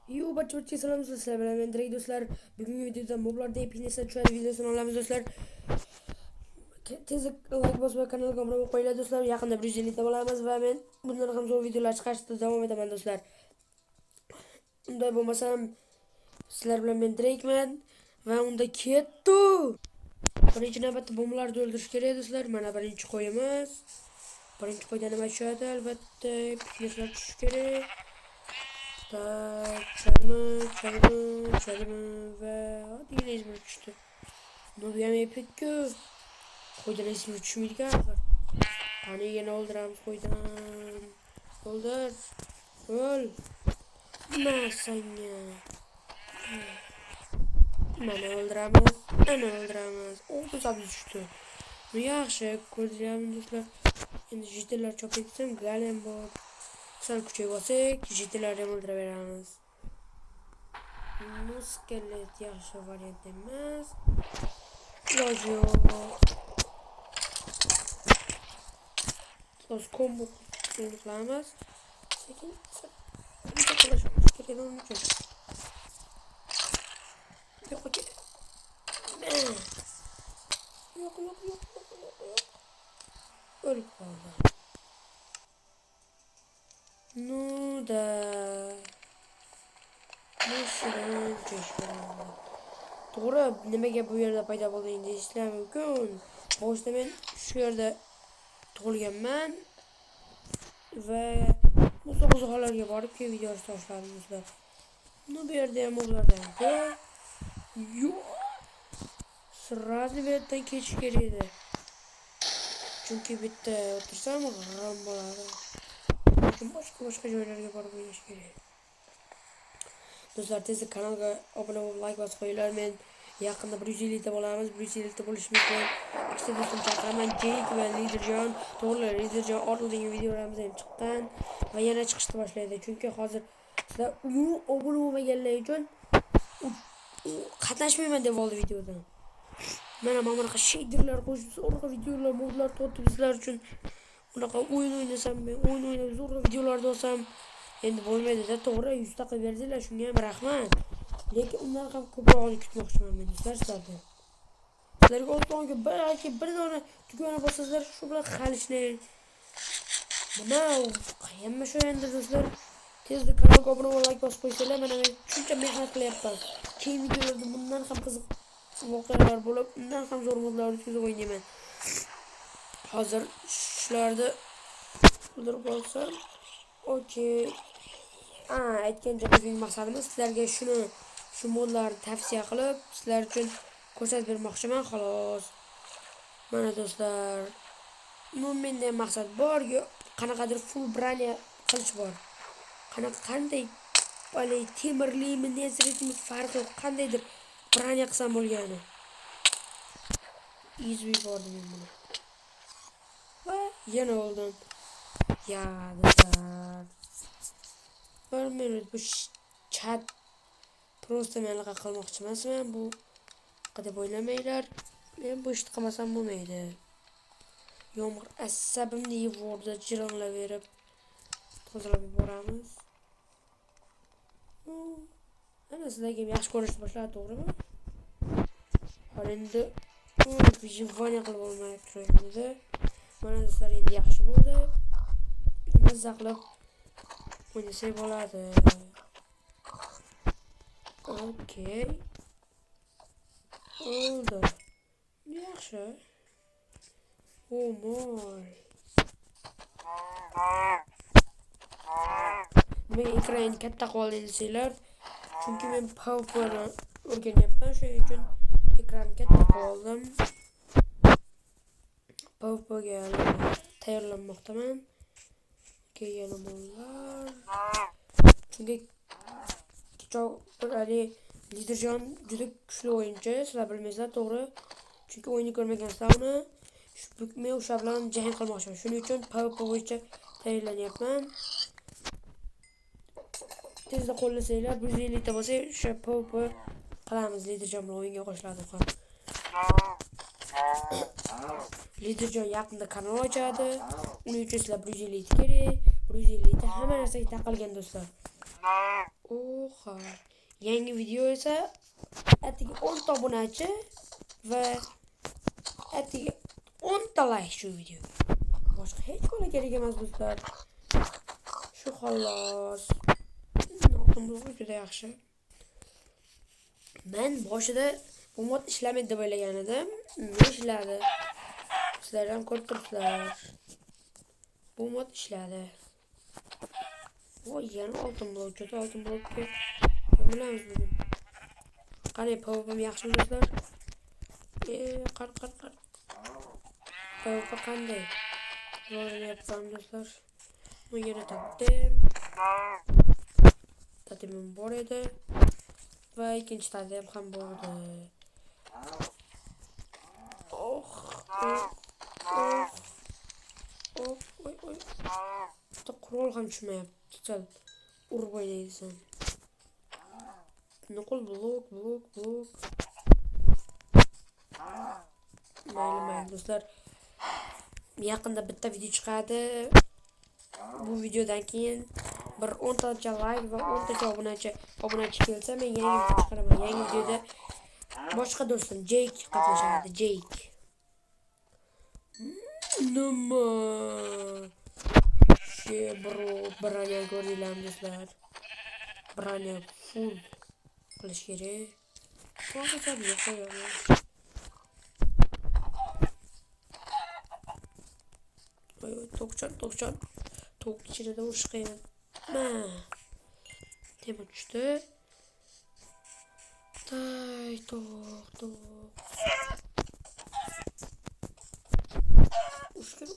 Yo, bachcha salom sizlar bilan men direkt do'stlar. Bugungi videoda moblarda epinesa tushadi videosini olamiz do'stlar. Tezlik like bosib va kanalga obuna bo'lib qo'yinglar do'stlar. Yaqinda 150 ta bo'lamiz va men bundan ham zo'r videolar chiqarishda davom etaman do'stlar. Unday bo'lmasam sizlar bilan men direktman va unda ketdi. Birinchi navbatda bombalarni o'ldirish kerak do'stlar. Mana birinchi qo'yimiz. Birinchi qo'yda nima tushadi? Albatta, epinesa tushish kerak. Çarmı ve hadi yine İzmir düştü. Ne oluyor yapık koydan İzmir düşmüyor ki arkadaşlar. Hani yine olduramız koydan. Oldur. Öl. Ne sen ya. Beni öldüramaz. Beni öldüramaz. Oldu tabi düştü. Ne yaxşı koyacağım dostlar. Şimdi jitler çok etsem galen bu. Sal küçük olsak jitlerden öldürebiliriz. Muskelet yaxşı variant emas. Iloji yo'q. Biz combo qilamiz. Sekin qilishimiz kerak uning uchun. Yo'q. O'lib qoldi. No da. To'g'ri, nimaga bu yerda paydo bo'lding deyishlar mumkin. Boshida men shu yerda tug'ilganman va bu so'g'izxonalarga borib video tashladim do'stlar. Bu yerda ham o'g'lardan yo'q. Sirasi bu yerdan ketish kerak edi. Chunki bitta o'tirsam g'am bo'ladi. Boshqa joylarga borib o'ynash kerak. Do'stlar, tezda kanalga obuna bo'lib, like bosib qo'yinglar. Men yaqinda 150 ta bo'lamiz. 150 ta bo'lishimiz bilan ikkita do'stim chaqiraman, Jake va Liderjon. To'g'ri, Liderjon oldingi videolarimiz ham chiqqan va yana chiqishni boshlaydi. Chunki hozir sizlar obuna bo'lmaganlar uchun qatnashmayman deb oldi videodan. Mana bunaqa shaderlar qo'shib, zo'rg'a videolar, modlar tortib sizlar uchun unaqa o'yin o'ynasam, men o'yin o'ynab zo'rg'a videolarda olsam endi bo'lmaydi-da, to'g'ri, 100 ta qilib berdinglar, shunga ham rahmat. Lekin undan ham ko'proqni kutmoqchiman men sizlardan. Sizlarga o'zbonga bir dona tugana bo'lsanglar, shu bilan xalishlang. Nima, qayerma shu endi do'stlar. Tezda kanalga obuna bo'lib, like bosib qo'ysanglar, mana men shuncha mehnat qilyapman. Keyin videolarda bundan ham qiziq voqealar bo'lib, undan ham zo'r modlar o'tkazib o'ynayman. Hozir shularni o'ldirib olsam, okey. Aytgan bizning maqsadimiz sizlarga shu modlarni tavsiya qilib, sizlar uchun ko'rsatib bermoqchiman xolos. Mana do'stlar, menda maqsad bor, qanaqadir full branya qilish bor. Qanday balay temirlimi, nezritmi farqi yo'q, qandaydir branya qilsam bo'lgani. Izvi bordim men buni. Va yana oldim. Ya do'stlar. Bir minut bu chat prosta men anaqa qilmoqchi emasman, bu deb o'ylamanglar. Men bu ishni qilmasam bo'lmaydi. Yomg'ir asabimni yevordi, jironlab berib tozalab yuboramiz. Ana sizlarga yaxshi ko'rishni boshladi, to'g'rimi? Hali endi vijivaniya qilib olmay turibdi. Mana do'stlar, endi yaxshi bo'ldi. Mazza qilib o'ynasak bo'ladi. Okey. Oldu. Yaxshi. Moy. Men ekran katta qoldi desanglar, chunki men PowerPoint'ni o'rganyapman, shuning uchun ekran katta qoldim. PowerPoint'ga tayyorlanmoqdaman. Yana bunlar. Chunki Liderjon juda kuchli o'yinchi, sizlar bilmaysizlar, to'g'ri. Chunki o'yinni ko'rmagansizlar uni. Men o'sha bilan jang qilmoqchiman. Shuning uchun PowerPoint bo'yicha tayyorlanyapman. Tezda qo'llasanglar, 150 ta bo'lsa, o'sha PowerPoint qilamiz. Liderjon bilan o'yinga qo'shiladi ham. Liderjon yaqinda kanal ochadi. Uning uchun sizlar 150 kerak. 150 hamma narsaga taqalgan do'stlar. Oh, Oha. Yangi video esa atigi 10 ta obunachi va atigi 10 ta like shu videoga. Boshqa hech qanday kerak emas do'stlar. Shu xolos. Bu juda yaxshi. Men boshida bu mod ishlamaydi deb o'ylagan edim. Ishladi. Sizlar ham ko'rib turibsizlar. Bu mod ishladi. Voy, yana oltin blok, juda oltin blokka bilamiz bugun. Qanday PvP'm yaxshimi do'stlar? Qar. PvP qanday? Ro'ylayapman do'stlar. Bu yana topdim. Tatimim bor edi. Va ikkinchi tatim ham bor edi. Oy. Bitta qurol ham tushmayapti. Chal. Urib o'ynaysan. Nuqul blok. Mayli do'stlar. Yaqinda bitta video chiqadi. Bu videodan keyin bir 10 tacha like va 10 tacha obunachi kelsa men yangi video chiqaraman. Yangi videoda boshqa do'stim Jake qatnashadi. Jake. Nima? Bro, branya ko'ringlar do'stlar. Branya full qilish kerak. Hozircha yo'qoyaman. To'qchon. To'q ichida urish qiyin. Tema tushdi. To'q. Ushkir.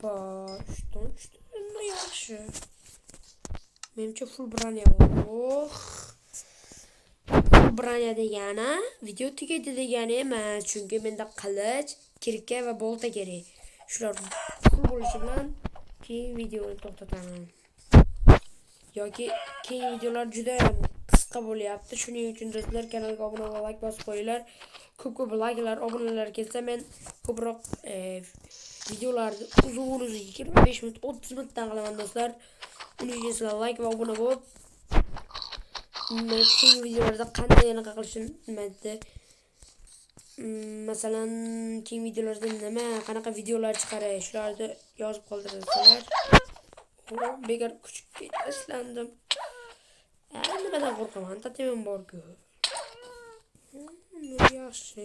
Ushton. Nima yaxshi. Menimcha full branya bor. Full branya degani video tugaydi degani emas. Chunki menda qilich, kirka va bolta kerak. Shular full bo'lishi bilan keyin videoni to'xtataman. Yoki keyin videolar juda ham qisqa bo'lyapti. Shuning uchun do'stlar kanalga obuna va like bosib qo'yinglar. Ko'p likelar, obunalar kelsa men ko'proq videolarni uzun 25 minut, 30 minutdan qilaman do'stlar. Uning uchun sizlar like va obuna bo'lib, men keyingi videolarda qanday anaqa qilishim bilmaydi. Masalan, keyingi videolarda qanaqa videolar chiqaray, shularni yozib qoldirasizlar. Bekor kuchga tashlandim. Nimadan qo'rqaman? Tatimim bor-ku. Yaxshi.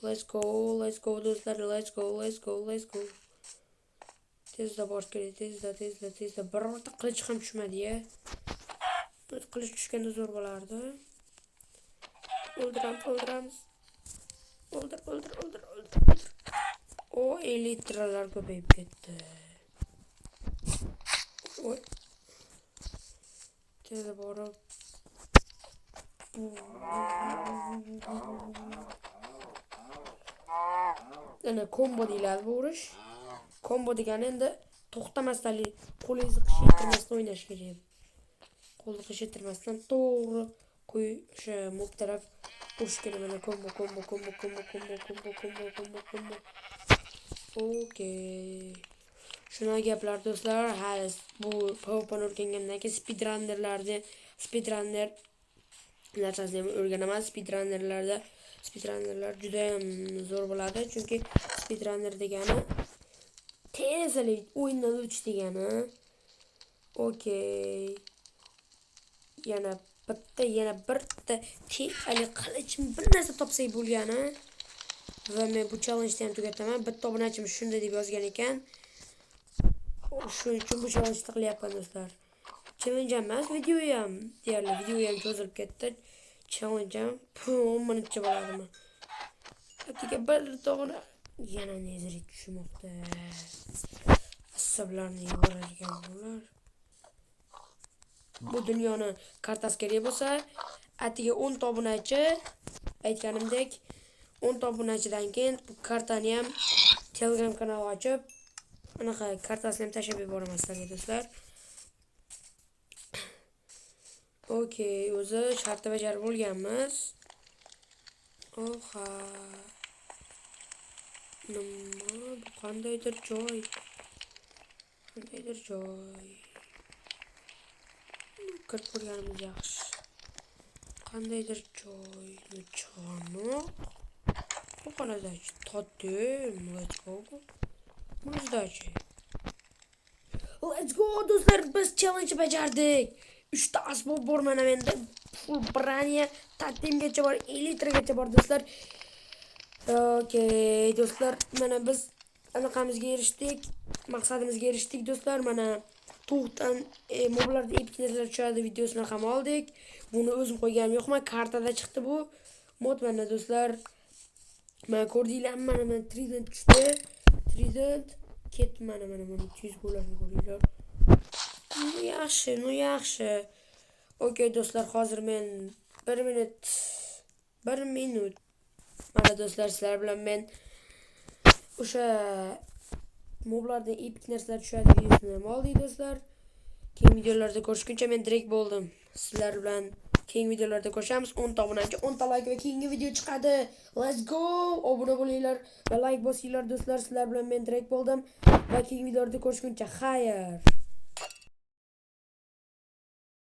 Let's go do'stlar, let's go. Tezda borish kerak, tezda. Birorta qilich ham tushmadi-ya. Qilich tushganda zo'r bo'lardi. O'ldiramiz. O'ldir. O, elitralar ko'payib ketdi. Oy. Tezda borib. Ana combo deyiladi bu urish. Combo degani endi to'xtamasdan qo'lingizni qishitirmasdan o'ynash kerak. Qo'lni qishitirmasdan to'g'ri o'sha mob taraf urish kerak. Mana combo. Okey. Shuna gaplar do'stlar. Bu PvP'ni o'rgangandan keyin speedrunner narsasini o'rganaman. Speedrunnerlar juda ham zo'r bo'ladi, chunki speedrunner degani tezlik o'yindan o'tish degani. Okey. Yana bitta ali qilichim bir narsa topsak bo'lgani. Va men bu challenge-ni ham tugataman. Bitta obunachim shunday deb yozgan ekan. Shuning uchun bu challenge qilyapman do'stlar. Challenge emas, video ham cho'zilib ketdi. Challenge ham 10 minutcha bo'ladimi? Atiga bir dog'ni yana nezrit tushmoqda. Asablarni yuboradigan bular. Bu dunyoni kartasi kerak bo'lsa, atiga 10 ta obunachi, aytganimdek 10 ta obunachidan keyin bu kartani ham Telegram kanal ochib, anaqa kartasini ham tashab yuboraman sizlarga do'stlar. Okey, o'zi shartni bajarib bo'lganmiz. Oha. Nima? Bu qandaydir joy. kirib ko'rganimiz yaxshi. Qandaydir joyni chornoq. Bu qanadachi? Totem, let's go. Muzdachi. Let's go do'stlar, biz challenge bajardik. 3 ta asbob bor mana menda. Full braniya, totemgacha bor, elitragacha bor do'stlar. Okey, do'stlar, mana biz anaqamizga erishdik. Maqsadimizga erishdik do'stlar. Mana to'xtan moblarda epik narsalar tushadi videosini ham oldik. Buni o'zim qo'yganim yo'qman, kartada chiqdi bu. Mod mana do'stlar. Mana ko'rdinglarmi? Mana trident tushdi. Trident ketdi mana 200 bo'ladi ko'ringlar. Nu yaxshi. Okey do'stlar, hozir men 1 minut. Mana do'stlar, sizlar bilan men o'sha moblarda epik narsalar tushadi videosini ham oldik do'stlar. Keyingi videolarda ko'rishguncha men direkt bo'ldim. Sizlar bilan keyingi videolarda ko'rishamiz. 10 ta obunachi, 10 ta like va keyingi video chiqadi. Let's go! Obuna bo'linglar va like bosinglar do'stlar. Sizlar bilan men direkt bo'ldim va keyingi videolarda ko'rishguncha xayr.